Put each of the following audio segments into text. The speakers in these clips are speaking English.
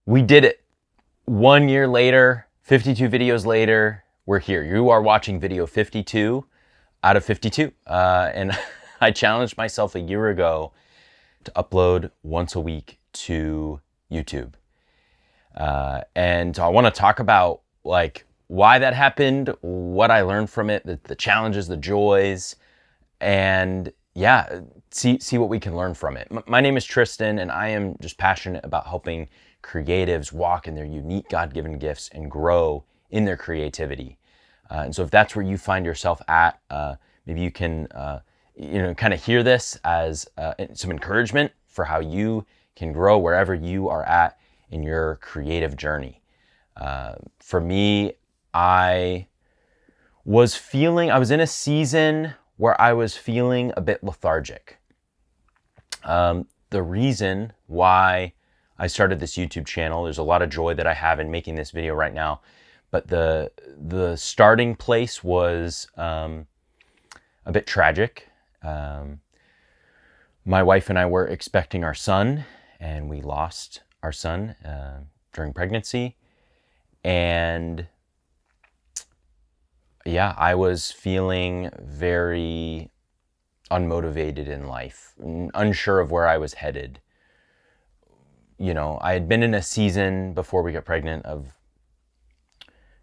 We did it. 1 year later, 52 videos later, we're here. You are watching video 52 out of 52. And I challenged myself a year ago to upload once a week to YouTube. And I want to talk about like why that happened, what I learned from it, the challenges, the joys, and yeah, see what we can learn from it. My name is Tristan, and I am just passionate about helping creatives walk in their unique God-given gifts and grow in their creativity. And so if that's where you find yourself at, maybe you can kind of hear this as some encouragement for how you can grow wherever you are at in your creative journey. For me, I was in a season where I was feeling a bit lethargic. The reason why I started this YouTube channel, there's a lot of joy that I have in making this video right now, but the starting place was a bit tragic. My wife and I were expecting our son, and we lost our son during pregnancy. And yeah, I was feeling very unmotivated in life, unsure of where I was headed. You know, I had been in a season before we got pregnant of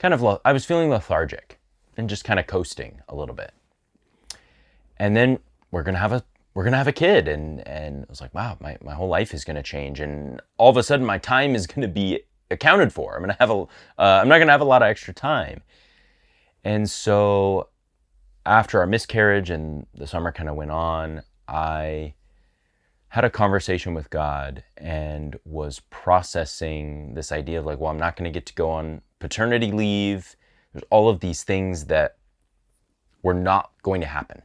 I was feeling lethargic and just kind of coasting a little bit. And then we're gonna have a kid, and I was like, wow, my whole life is gonna change, and all of a sudden my time is gonna be accounted for. I'm not gonna have a lot of extra time. And so after our miscarriage and the summer kind of went on, I had a conversation with God and was processing this idea of like, well, I'm not going to get to go on paternity leave. There's all of these things that were not going to happen.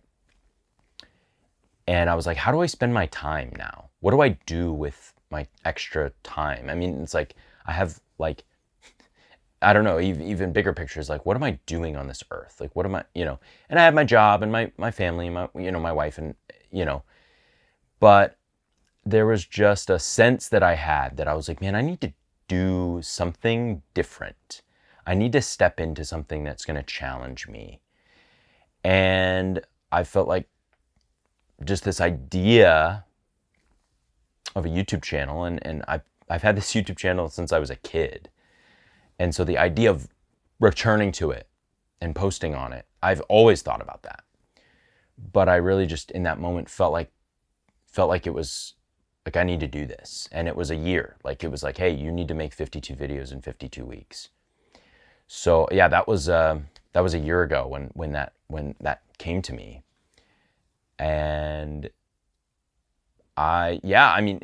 And I was like, how do I spend my time now? What do I do with my extra time? I mean, it's like I have like, I don't know, even bigger pictures, like what am I doing on this earth? Like what am I, and I have my job and my family, my wife, and but there was just a sense that I had that I was like, man, I need to do something different. I need to step into something that's going to challenge me. And I felt like just this idea of a YouTube channel, and I've had this YouTube channel since I was a kid. And so the idea of returning to it and posting on it, I've always thought about that. But I really just in that moment felt like it was like I need to do this. And it was a year. Like it was like, hey, you need to make 52 videos in 52 weeks. So yeah, that was a year ago when that came to me. And I mean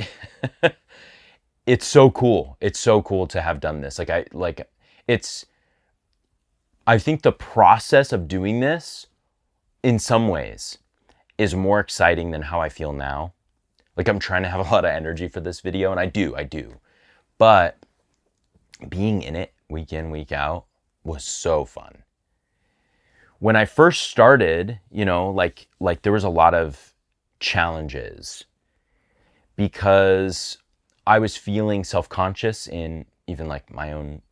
it's so cool. It's so cool to have done this. I think the process of doing this in some ways is more exciting than how I feel now. Like I'm trying to have a lot of energy for this video, and I do. But being in it week in, week out was so fun. When I first started, like there was a lot of challenges because I was feeling self-conscious in even like my own,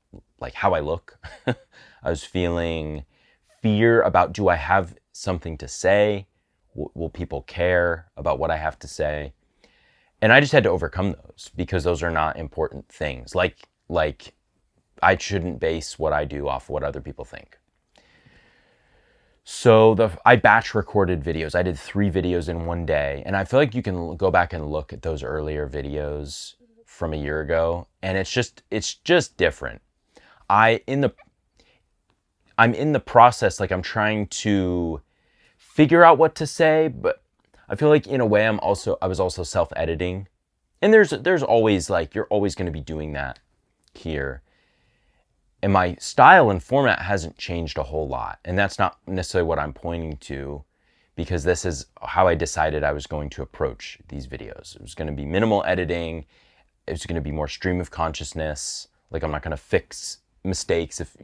like how I look. I was feeling fear about, do I have something to say? Will people care about what I have to say? And I just had to overcome those because those are not important things. Like I shouldn't base what I do off what other people think. So I batch recorded videos. I did 3 videos in one day. And I feel like you can go back and look at those earlier videos from a year ago, and it's just different. I'm in the process, like I'm trying to figure out what to say, but I feel like in a way I was also self-editing. And there's always like, you're always going to be doing that here. And my style and format hasn't changed a whole lot. And that's not necessarily what I'm pointing to, because this is how I decided I was going to approach these videos. It was going to be minimal editing. It's going to be more stream of consciousness. Like I'm not going to fix mistakes if,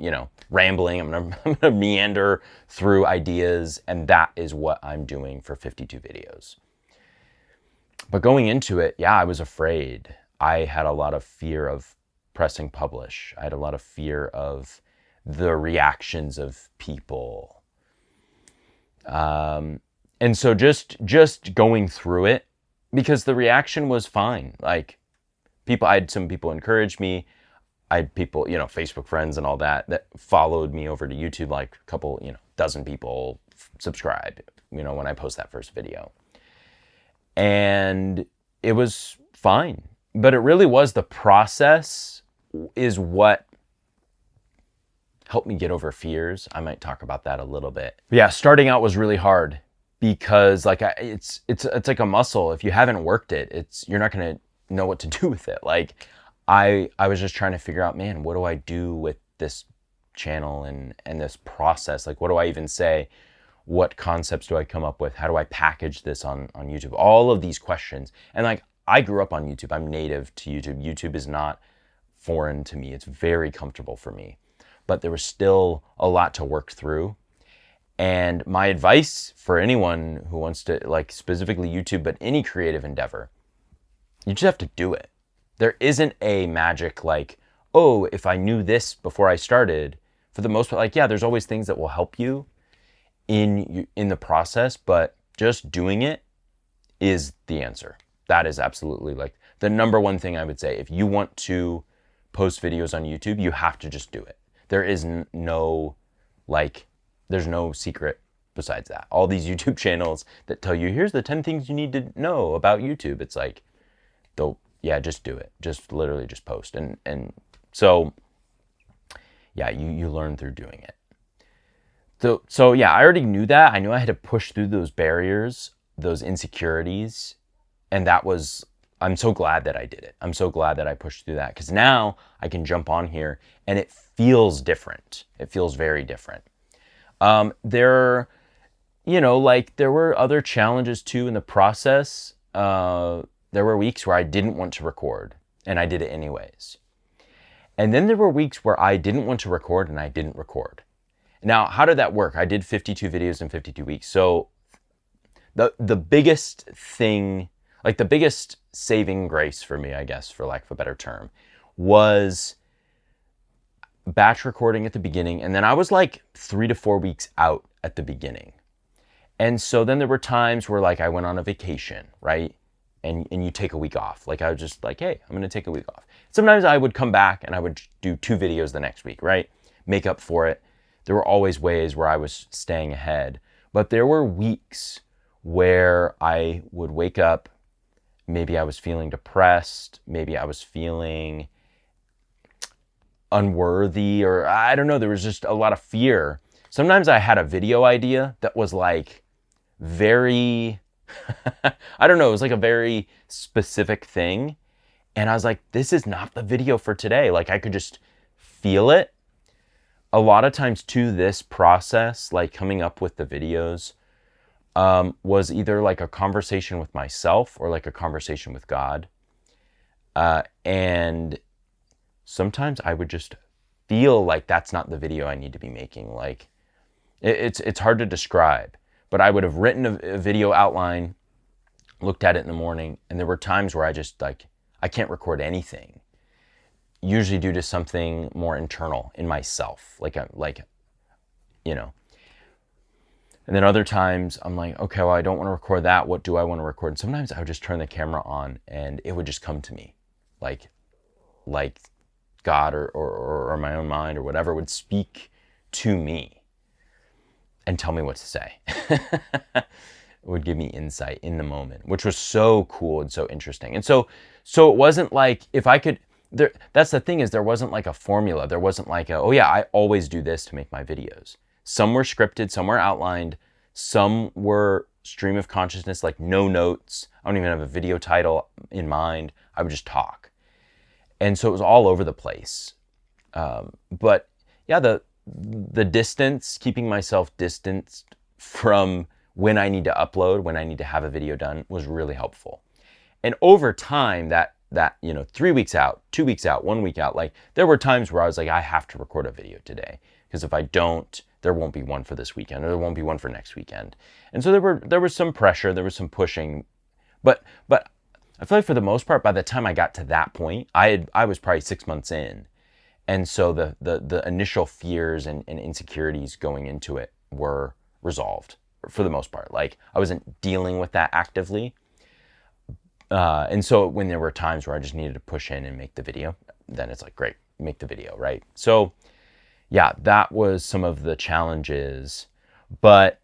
rambling. I'm going to meander through ideas. And that is what I'm doing for 52 videos. But going into it, yeah, I was afraid. I had a lot of fear of pressing publish. I had a lot of fear of the reactions of people. And so just going through it, because the reaction was fine. Like I had some people encourage me. I had people, Facebook friends and all that followed me over to YouTube, like a couple, dozen people subscribe, when I post that first video. And it was fine. But it really was the process is what helped me get over fears. I might talk about that a little bit. But yeah, starting out was really hard because it's like a muscle. If you haven't worked it, you're not going to know what to do with it. Like I was just trying to figure out, man, what do I do with this channel and this process? Like, what do I even say? What concepts do I come up with? How do I package this on YouTube? All of these questions. And like, I grew up on YouTube. I'm native to YouTube. YouTube is not foreign to me. It's very comfortable for me. But there was still a lot to work through. And my advice for anyone who wants to, like specifically YouTube, but any creative endeavor, you just have to do it. There isn't a magic like, oh, if I knew this before I started, for the most part, like, yeah, there's always things that will help you in the process, but just doing it is the answer. That is absolutely like the number one thing I would say. If you want to post videos on YouTube, you have to just do it. There is there's no secret besides that. All these YouTube channels that tell you, here's the 10 things you need to know about YouTube. It's like, just do it. Just literally just post. And so, yeah, you learn through doing it. So yeah, I already knew that. I knew I had to push through those barriers, those insecurities. And I'm so glad that I did it. I'm so glad that I pushed through that, because now I can jump on here and it feels different. It feels very different. There were other challenges too in the process. There were weeks where I didn't want to record and I did it anyways. And then there were weeks where I didn't want to record and I didn't record. Now, how did that work? I did 52 videos in 52 weeks. So the biggest thing, like the biggest saving grace for me, I guess, for lack of a better term, was batch recording at the beginning. And then I was like 3 to 4 weeks out at the beginning. And so then there were times where like I went on a vacation, right? And you take a week off. Like I was just like, hey, I'm going to take a week off. Sometimes I would come back and I would do 2 videos the next week, right? Make up for it. There were always ways where I was staying ahead. But there were weeks where I would wake up, maybe I was feeling depressed, maybe I was feeling unworthy, or I don't know, there was just a lot of fear. Sometimes I had a video idea that was like very, I don't know, it was like a very specific thing. And I was like, this is not the video for today. Like I could just feel it. A lot of times too, this process, like coming up with the videos, was either like a conversation with myself or like a conversation with God. And sometimes I would just feel like that's not the video I need to be making. Like it's hard to describe, but I would have written a video outline, looked at it in the morning, and there were times where I just like, I can't record anything, usually due to something more internal in myself. And then other times I'm like, okay, well, I don't want to record that. What do I want to record? And sometimes I would just turn the camera on and it would just come to me, like God or my own mind or whatever would speak to me and tell me what to say. It would give me insight in the moment, which was so cool and so interesting. And so it wasn't like if I could, that's the thing, is there wasn't like a formula. There wasn't like oh yeah, I always do this to make my videos. Some were scripted, some were outlined, some were stream of consciousness, like no notes. I don't even have a video title in mind. I would just talk. And so it was all over the place. But yeah, the distance, keeping myself distanced from when I need to upload, when I need to have a video done, was really helpful. And over time, that 3 weeks out, 2 weeks out, 1 week out, like there were times where I was like, I have to record a video today, because if I don't, there won't be one for this weekend, or there won't be one for next weekend. And so there was some pressure, there was some pushing, but I feel like for the most part, by the time I got to that point, I was probably 6 months in. And so the initial fears and insecurities going into it were resolved for the most part. Like, I wasn't dealing with that actively. And so when there were times where I just needed to push in and make the video, then it's like, great, make the video, right? So yeah, that was some of the challenges. But,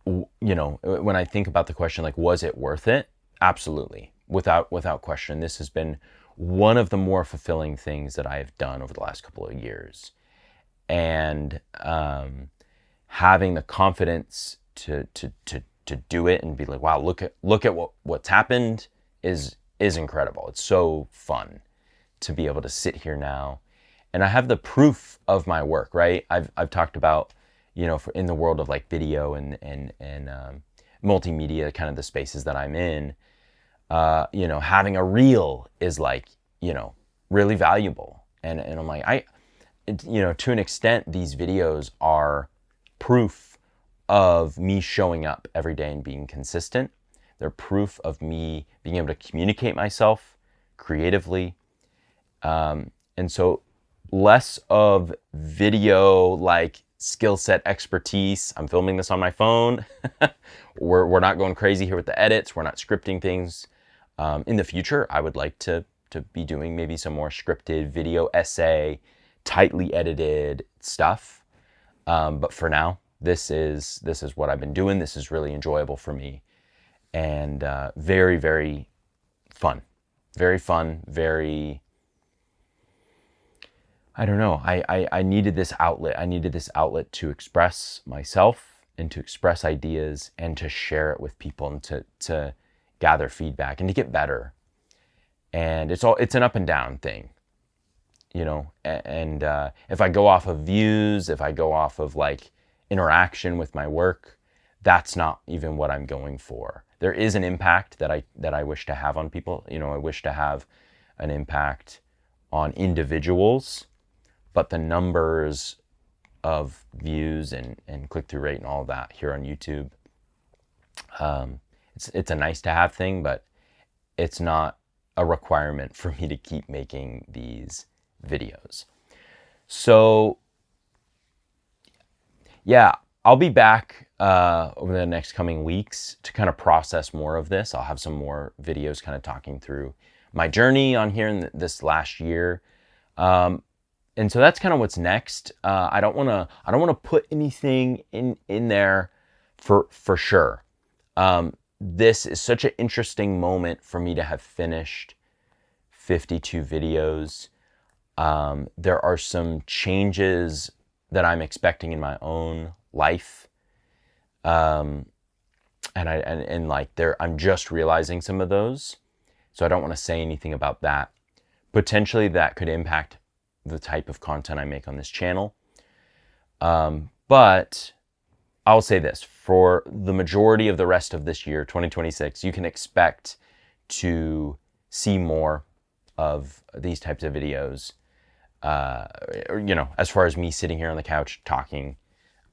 you know, when I think about the question, like, was it worth it? Absolutely. Without question. This has been one of the more fulfilling things that I have done over the last couple of years. And having the confidence to do it and be like, wow, look at what's happened is incredible. It's so fun to be able to sit here now. And I have the proof of my work, right? I've talked about, you know, in the world of like video and multimedia, kind of the spaces that I'm in, you know, having a reel is like, you know, really valuable. And I'm like, you know, to an extent, these videos are proof of me showing up every day and being consistent. They're proof of me being able to communicate myself creatively. And so less of video like skill set expertise. I'm filming this on my phone. We're not going crazy here with the edits. We're not scripting things. In the future, I would like to be doing maybe some more scripted video essay, tightly edited stuff. But for now, this is what I've been doing. This is really enjoyable for me, and very, very fun. Very fun, very, I don't know. I needed this outlet. I needed this outlet to express myself and to express ideas and to share it with people and to gather feedback and to get better. And it's an up and down thing, you know. And if I go off of views, if I go off of like interaction with my work, that's not even what I'm going for. There is an impact that I wish to have on people. You know, I wish to have an impact on individuals. But the numbers of views and click-through rate and all of that here on YouTube, it's a nice to have thing, but it's not a requirement for me to keep making these videos. So yeah, I'll be back over the next coming weeks to kind of process more of this. I'll have some more videos kind of talking through my journey on here in this last year. And so that's kind of what's next. I don't want to put anything in there for sure. This is such an interesting moment for me to have finished 52 videos. There are some changes that I'm expecting in my own life. And I'm just realizing some of those. So I don't want to say anything about that. Potentially that could impact the type of content I make on this channel. But I'll say this, for the majority of the rest of this year, 2026, you can expect to see more of these types of videos. You know, as far as me sitting here on the couch talking,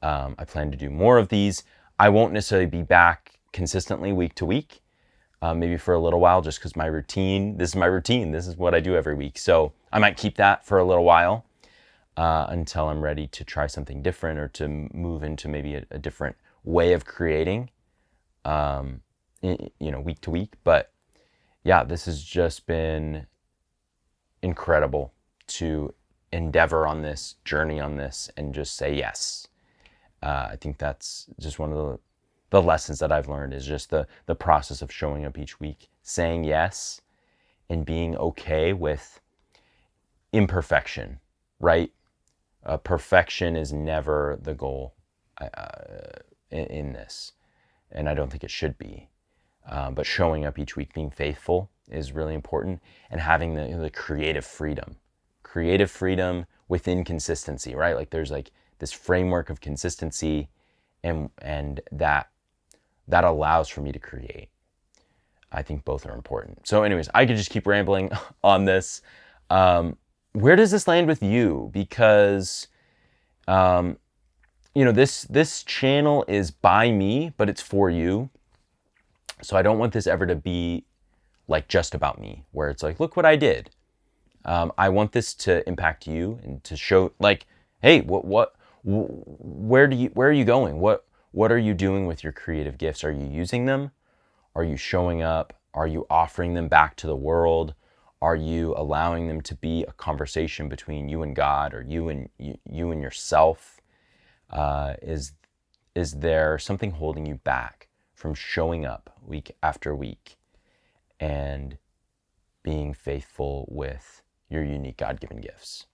I plan to do more of these. I won't necessarily be back consistently week to week, maybe for a little while, just because this is my routine. This is what I do every week. So I might keep that for a little while until I'm ready to try something different or to move into maybe a different way of creating, you know, week to week. But yeah, this has just been incredible to endeavor on this journey on this and just say yes. I think that's just one of the lessons that I've learned, is just the process of showing up each week, saying yes, and being okay with imperfection, right? Perfection is never the goal in this, and I don't think it should be. But showing up each week, being faithful, is really important, and having the creative freedom within consistency, right? Like there's like this framework of consistency, and that allows for me to create. I think both are important. So anyways, I could just keep rambling on this. Where does this land with you? Because, you know, this channel is by me, but it's for you. So I don't want this ever to be like just about me, where it's like, look what I did. I want this to impact you and to show like, hey, where are you going? What are you doing with your creative gifts? Are you using them? Are you showing up? Are you offering them back to the world? Are you allowing them to be a conversation between you and God, or you and yourself? Is there something holding you back from showing up week after week and being faithful with your unique God-given gifts?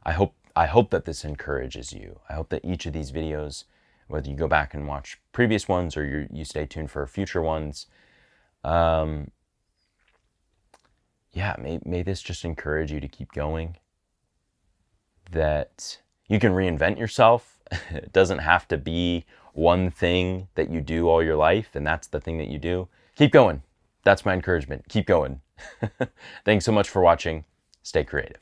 I hope that this encourages you. I hope that each of these videos, whether you go back and watch previous ones or you stay tuned for future ones, may this just encourage you to keep going, that you can reinvent yourself. It doesn't have to be one thing that you do all your life, and that's the thing that you do. Keep going. That's my encouragement. Keep going. Thanks so much for watching. Stay creative.